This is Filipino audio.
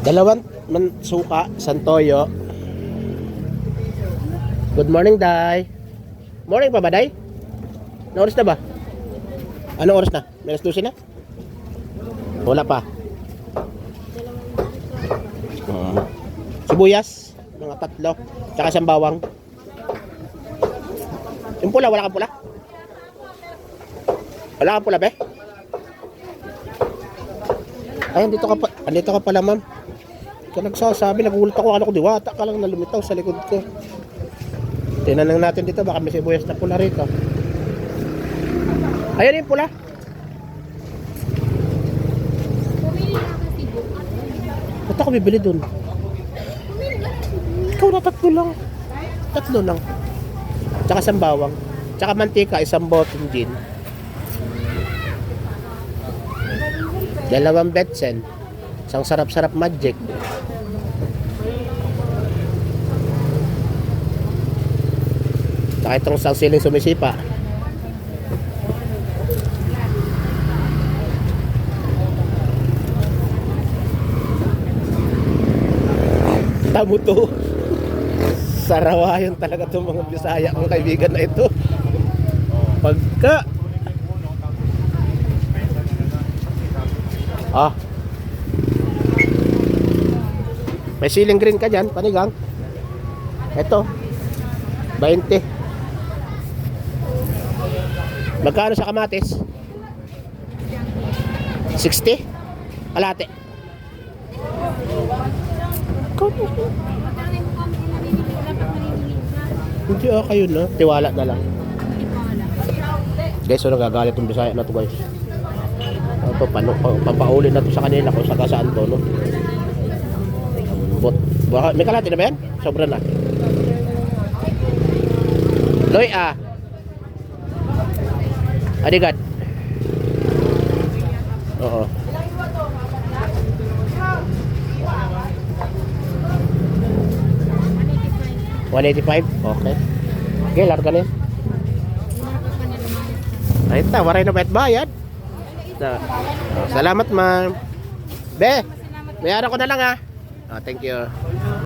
Dalawang suka, santoyo. Good morning, Day. Morning pa ba, Day? Ano oras na ba? Anong oras na? Menos 12 na? Wala pa. Sibuyas, mga 3. Tsaka isang bawang. Yung pula, wala kang pula? Wala kang pula, be? Ay, andito ka pala, ma'am. Ka nagsasabi, nagulat ako, ano ko, diwata ka lang na lumitaw sa likod ko. Tinanong natin dito, baka may sibuyas na pula rito. Ayan yung pula. Ba't ako bibili dun? Ikaw na 3 lang. 3 lang. Tsaka isang bawang. Tsaka mantika, isang botong gin. 2 betsen. Isang sarap-sarap magic. Tsaka itong isang siling sumisipa. Tamo to. Sarawayan talaga itong mga Bisaya kong kaibigan na ito. Pagka may siling green ka dyan, panigang. Ito 20. Magkano sa kamatis? 60? Alate. Hindi kayo na, tiwala na lang. Guys, so nagagalit yung Bisaya na to, guys. Ito, pampaulin na to sa kanila kung saan to, no? Baka, may kalate na ba yan? Sobra na. Loy, Adigad. Oo. 185? Okay. Okay, larga na yan. Ay, waray na bayad bayad. Salamat, ma'am. Be, bayaran ko na lang, thank you.